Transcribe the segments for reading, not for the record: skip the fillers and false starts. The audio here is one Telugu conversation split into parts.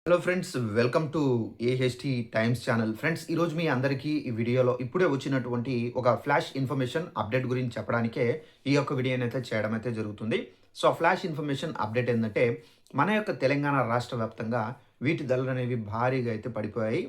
Hello friends, welcome to AHT times channel. Friends, ఈరోజు మీ అందరికీ ఈ వీడియోలో ఇప్పుడే వచ్చినటువంటి ఒక ఫ్లాష్ ఇన్ఫర్మేషన్ అప్డేట్ గురించి చెప్పడానికే ఈ యొక్క వీడియోని అయితే చేయడం అయితే జరుగుతుంది. సో ఆ ఫ్లాష్ ఇన్ఫర్మేషన్ అప్డేట్ ఏంటంటే, మన యొక్క తెలంగాణ రాష్ట్ర వ్యాప్తంగా వీటి ధరలు అనేవి భారీగా అయితే పడిపోయాయి.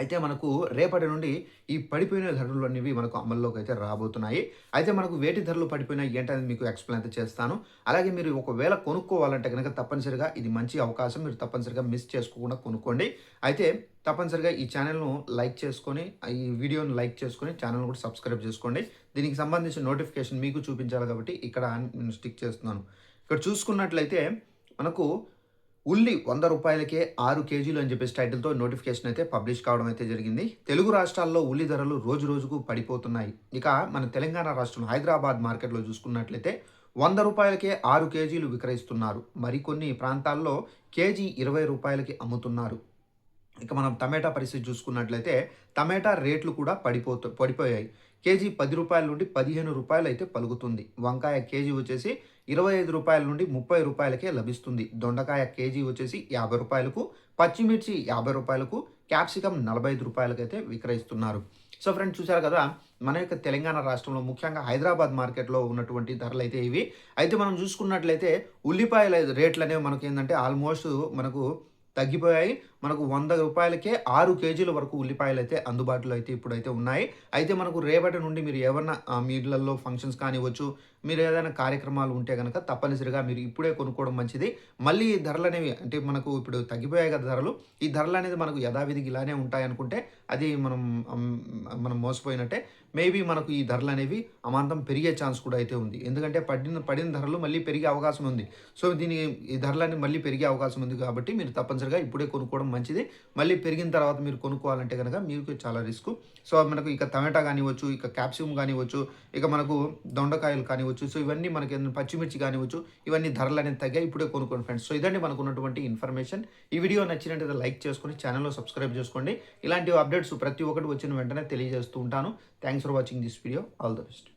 అయితే మనకు రేపటి నుండి ఈ పడిపోయిన ధరలు అనేవి మనకు అమల్లోకి అయితే రాబోతున్నాయి. అయితే మనకు వేటి ధరలు పడిపోయినాయి ఏంటనేది మీకు ఎక్స్‌ప్లెయిన్ అయితే చేస్తాను. అలాగే మీరు ఒకవేళ కొనుక్కోవాలంటే గనక తప్పనిసరిగా ఇది మంచి అవకాశం. మీరు తప్పనిసరిగా మిస్ చేసుకోకుండా కొనుక్కోండి. అయితే తప్పనిసరిగా ఈ ఛానెల్‌ను లైక్ చేసుకొని, ఈ వీడియోని లైక్ చేసుకొని ఛానెల్‌ని కూడా సబ్స్క్రైబ్ చేసుకోండి. దీనికి సంబంధించిన నోటిఫికేషన్ మీకు చూపించాలి కాబట్టి ఇక్కడ నేను స్టిక్ చేస్తున్నాను. ఇక్కడ చూసుకున్నట్లయితే మనకు ఉల్లి రూ. 100కే 6 కేజీలు అని చెప్పేసి టైటిల్‌తో నోటిఫికేషన్ అయితే పబ్లిష్ కావడం అయితే జరిగింది. తెలుగు రాష్ట్రాల్లో ఉల్లి ధరలు రోజు రోజుకు పడిపోతున్నాయి. ఇక మన తెలంగాణ రాష్ట్రం హైదరాబాద్ మార్కెట్‌లో చూసుకున్నట్లయితే రూ. 100కే 6 కేజీలు విక్రయిస్తున్నారు. మరికొన్ని ప్రాంతాల్లో కేజీ రూ. 20కి అమ్ముతున్నారు. ఇక మనం టమాటా పరిస్థితి చూసుకున్నట్లయితే టమాటా రేట్లు కూడా పడిపోయాయి. కేజీ రూ. 10 నుండి రూ. 15 అయితే పలుకుతుంది. వంకాయ కేజీ వచ్చేసి రూ. 25 నుండి రూ. 30కే లభిస్తుంది. దొండకాయ కేజీ వచ్చేసి రూ. 50కు, పచ్చిమిర్చి రూ. 50కు, క్యాప్సికమ్ రూ. 45 అయితే విక్రయిస్తున్నారు. సో ఫ్రెండ్స్, చూసారు కదా, మన యొక్క తెలంగాణ రాష్ట్రంలో ముఖ్యంగా హైదరాబాద్ మార్కెట్‌లో ఉన్నటువంటి ధరలైతే ఇవి. అయితే మనం చూసుకున్నట్లయితే ఉల్లిపాయల రేట్లనేవి మనకేందంటే ఆల్మోస్ట్ మనకు తగ్గిపోయాయి. మనకు రూ. 100కే 6 కేజీల వరకు ఉల్లిపాయలైతే అందుబాటులో అయితే ఇప్పుడైతే ఉన్నాయి. అయితే మనకు రేపటి నుండి మీరు ఏమన్నా మీ ఇళ్లల్లో ఫంక్షన్స్ కానివ్వచ్చు, మీరు ఏదైనా కార్యక్రమాలు ఉంటే గనక తప్పనిసరిగా మీరు ఇప్పుడే కొనుక్కోవడం మంచిది. మళ్ళీ ఈ ధరలనేవి అంటే మనకు ఇప్పుడు తగ్గిపోయాయి కదా ధరలు. ఈ ధరలనేది మనకు యథావిధిగా ఇలానే ఉంటాయనుకుంటే అది మనం మోసపోయినట్టే. మేబీ మనకు ఈ ధరలనేవి అమాంతం పెరిగే ఛాన్స్ కూడా అయితే ఉంది. ఎందుకంటే పడిన పడిన ధరలు మళ్ళీ పెరిగే అవకాశం ఉంది. సో ఈ ధరలన్నీ మళ్ళీ పెరిగే అవకాశం ఉంది కాబట్టి మీరు తప్పనిసరిగా ఇప్పుడే కొనుక్కోవడం మంచిది. మళ్ళీ పెరిగిన తర్వాత మీరు కొనుక్కోవాలంటే గనక మీకు చాలా రిస్కు. సో మనకు ఇక టమాటా కానివ్వచ్చు, ఇక క్యాప్సికమ్ కానివ్వచ్చు, ఇక మనకు దొండకాయలు కానివ్వచ్చు, సో ఇవన్నీ మనకి పచ్చిమిర్చి కానివ్వచ్చు, ఇవన్నీ ధరలు అనేది తగ్గాయి. ఇప్పుడే కొనుక్కోండి ఫ్రెండ్స్. సో ఇదండి మనకు ఉన్నటువంటి ఇన్ఫర్మేషన్. ఈ వీడియో నచ్చినట్లయితే లైక్ చేసుకొని ఛానల్‌లో సబ్స్క్రైబ్ చేసుకోండి. ఇలాంటి అప్డేట్స్ ప్రతి ఒక్కటి వచ్చిన వెంటనే తెలియజేస్తూ ఉంటాను. Thanks for watching this video. All the best.